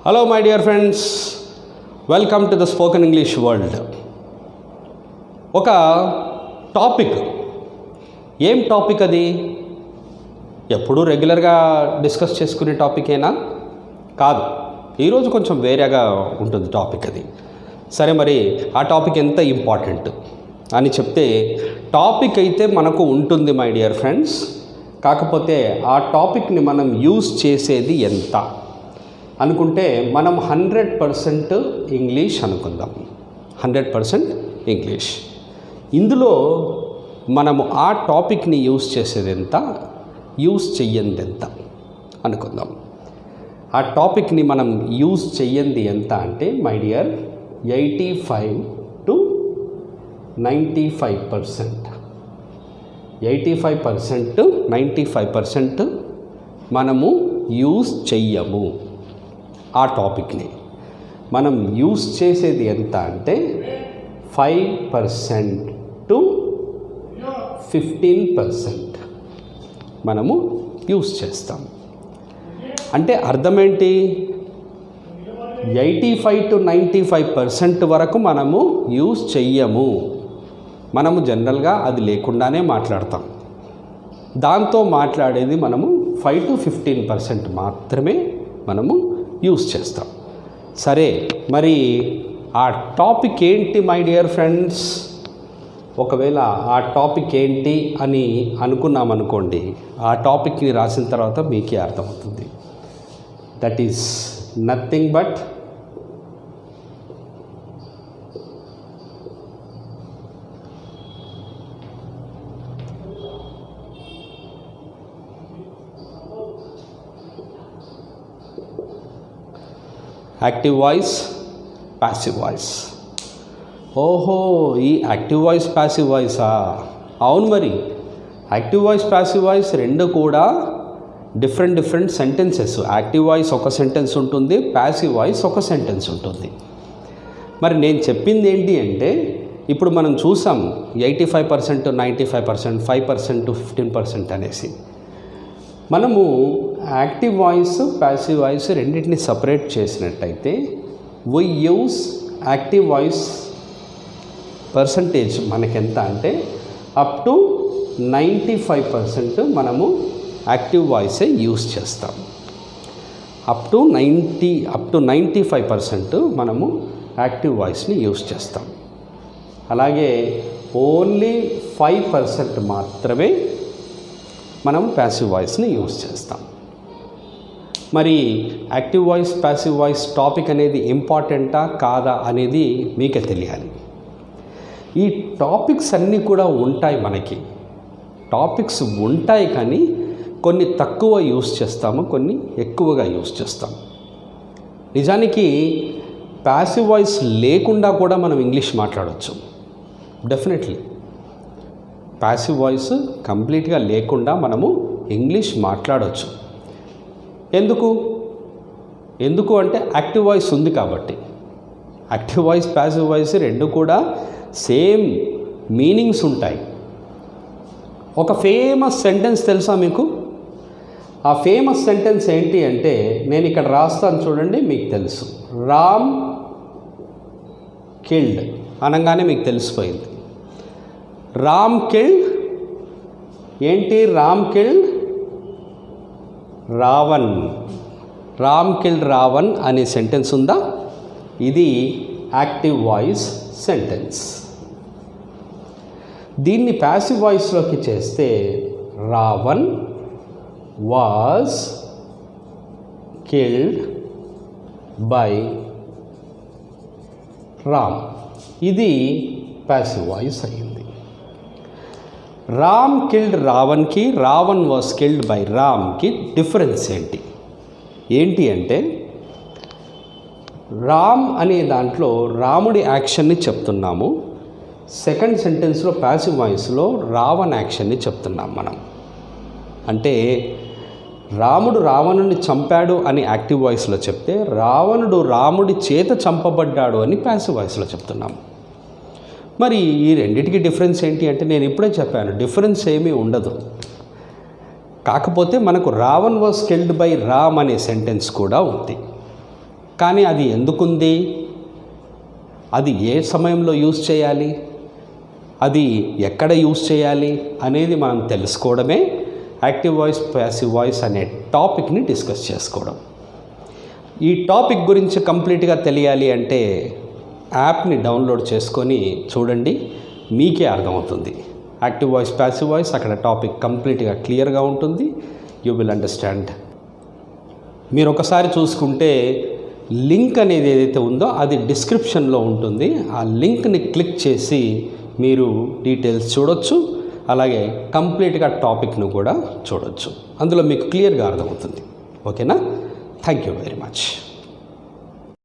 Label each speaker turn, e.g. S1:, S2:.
S1: Hello my dear friends, welcome to the spoken English world. ఒక topic, ఏం topic అది? ఎప్పుడూ రెగ్యులర్గా డిస్కస్ చేసుకునే టాపికేనా? కాదు, ఈరోజు కొంచెం వేరేగా ఉంటుంది టాపిక్ అది. సరే, మరి ఆ టాపిక్ ఎంత ఇంపార్టెంట్ అని చెప్తే, టాపిక్ అయితే మనకు ఉంటుంది మై డియర్ ఫ్రెండ్స్. కాకపోతే ఆ టాపిక్ని మనం యూజ్ చేసేది ఎంత అనుకుంటే, మనం 100% ఇంగ్లీష్ అనుకుందాం. 100% ఇంగ్లీష్. ఇందులో మనము ఆ టాపిక్ని యూజ్ చేసేది ఎంత, యూజ్ చెయ్యంది ఎంత అనుకుందాం. ఆ టాపిక్ని మనం యూజ్ చెయ్యంది ఎంత అంటే మై డియర్ 85 to 95%. 85% to 95% మనము యూజ్ చెయ్యము. ఆ టాపిక్ని మనం యూజ్ చేసేది ఎంత అంటే 5% to 15% మనము యూజ్ చేస్తాం. అంటే అర్థం ఏంటి? 85 to 95% వరకు మనము యూజ్ చెయ్యము. మనము జనరల్గా అది లేకుండానే మాట్లాడతాం. దాంతో మాట్లాడేది మనము 5 to 15% మాత్రమే మనము యూజ్ చేస్తాం. సరే, మరి ఆ టాపిక్ ఏంటి మై డియర్ ఫ్రెండ్స్? ఒకవేళ ఆ టాపిక్ ఏంటి అని అనుకున్నామనుకోండి, ఆ టాపిక్ని రాసిన తర్వాత మీకే అర్థమవుతుంది. That is nothing but active voice, passive voice. ఓహో, ఈ యాక్టివ్ వాయిస్ ప్యాసివ్ వాయిసా? అవును, మరి యాక్టివ్ వాయిస్ ప్యాసివ్ వాయిస్ రెండు కూడా డిఫరెంట్ సెంటెన్సెస్. యాక్టివ్ వాయిస్ ఒక సెంటెన్స్ ఉంటుంది, ప్యాసివ్ వాయిస్ ఒక సెంటెన్స్ ఉంటుంది. మరి నేను చెప్పింది ఏంటి అంటే, ఇప్పుడు మనం చూసాం 85% 95%, 5% to 15% అనేసి. మనము యాక్టివ్ వాయిస్, ప్యాసివ్ వాయిస్ రెండింటిని సపరేట్ చేసినట్టయితే, వి యూస్ యాక్టివ్ వాయిస్ పర్సంటేజ్ మనకెంత అంటే అప్ టు 95% మనము యాక్టివ్ వాయిసే యూస్ చేస్తాం. అప్ టు 95% మనము యాక్టివ్ వాయిస్ని యూస్ చేస్తాం. అలాగే ఓన్లీ 5% మాత్రమే మనం ప్యాసివ్ వాయిస్ని యూజ్ చేస్తాం. మరి active voice, passive voice topic అనేది ఇంపార్టెంటా కాదా అనేది మీకే తెలియాలి. ఈ టాపిక్స్ అన్నీ కూడా ఉంటాయి, మనకి టాపిక్స్ ఉంటాయి, కానీ కొన్ని తక్కువ యూజ్ చేస్తాము, కొన్ని ఎక్కువగా యూజ్ చేస్తాం. నిజానికి ప్యాసివ్ వాయిస్ లేకుండా కూడా మనం ఇంగ్లీష్ మాట్లాడవచ్చు. డెఫినెట్లీ ప్యాసివ్ వాయిస్ కంప్లీట్గా లేకుండా మనము ఇంగ్లీష్ మాట్లాడవచ్చు. ఎందుకు అంటే యాక్టివ్ వాయిస్ ఉంది కాబట్టి. యాక్టివ్ వాయిస్, ప్యాసివ్ వాయిస్ రెండు కూడా సేమ్ మీనింగ్స్ ఉంటాయి. ఒక ఫేమస్ సెంటెన్స్ తెలుసా మీకు? ఆ ఫేమస్ సెంటెన్స్ ఏంటి అంటే, నేను ఇక్కడ రాస్తాను చూడండి, మీకు తెలుసు. రామ్ కిల్డ్ అనగానే మీకు తెలిసిపోయింది. రామ్ కిల్డ్ ఏంటి? రామ్ కిల్డ్ రావణ్. రామ్ కిల్డ్ రావణ్ అనే సెంటెన్స్ ఉందా? ఇది యాక్టివ్ వాయిస్ సెంటెన్స్. దీన్ని ప్యాసివ్ వాయిస్లోకి చేస్తే Ravan was killed by Ram. ఇది ప్యాసివ్ వాయిస్ అయింది. రామ్ కిల్డ్ రావణ్కి, రావణ్ వాజ్ కిల్డ్ బై రామ్కి డిఫరెన్స్ ఏంటి అంటే, రామ్ అనే దాంట్లో రాముడి యాక్షన్ని చెప్తున్నాము. సెకండ్ సెంటెన్స్లో ప్యాసివ్ వాయిస్లో రావణ్ యాక్షన్ని చెప్తున్నాం మనం. అంటే రాముడు రావణుని చంపాడు అని యాక్టివ్ వాయిస్లో చెప్తే, రావణుడు రాముడి చేత చంపబడ్డాడు అని ప్యాసివ్ వాయిస్లో చెప్తున్నాము. మరి ఈ రెండింటికి డిఫరెన్స్ ఏంటి అంటే, నేను ఇప్పుడే చెప్పాను, డిఫరెన్స్ ఏమీ ఉండదు. కాకపోతే మనకు Ravan was killed by Ram అనే సెంటెన్స్ కూడా ఉంది. కానీ అది ఎందుకుంది, అది ఏ సమయంలో యూజ్ చేయాలి, అది ఎక్కడ యూజ్ చేయాలి అనేది మనం తెలుసుకోవడమే యాక్టివ్ వాయిస్ ప్యాసివ్ వాయిస్ అనే టాపిక్ని డిస్కస్ చేసుకోవడం. ఈ టాపిక్ గురించి కంప్లీట్గా తెలియాలి అంటే యాప్ని డౌన్లోడ్ చేసుకొని చూడండి, మీకే అర్థమవుతుంది. యాక్టివ్ వాయిస్ ప్యాసివ్ వాయిస్, అక్కడ టాపిక్ కంప్లీట్గా క్లియర్గా ఉంటుంది. You will understand. మీరు ఒకసారి చూసుకుంటే లింక్ అనేది ఏదైతే ఉందో అది డిస్క్రిప్షన్లో ఉంటుంది. ఆ లింక్ని క్లిక్ చేసి మీరు డీటెయిల్స్ చూడొచ్చు, అలాగే కంప్లీట్గా టాపిక్ను కూడా చూడొచ్చు. అందులో మీకు క్లియర్గా అర్థమవుతుంది. ఓకేనా? Thank you very much.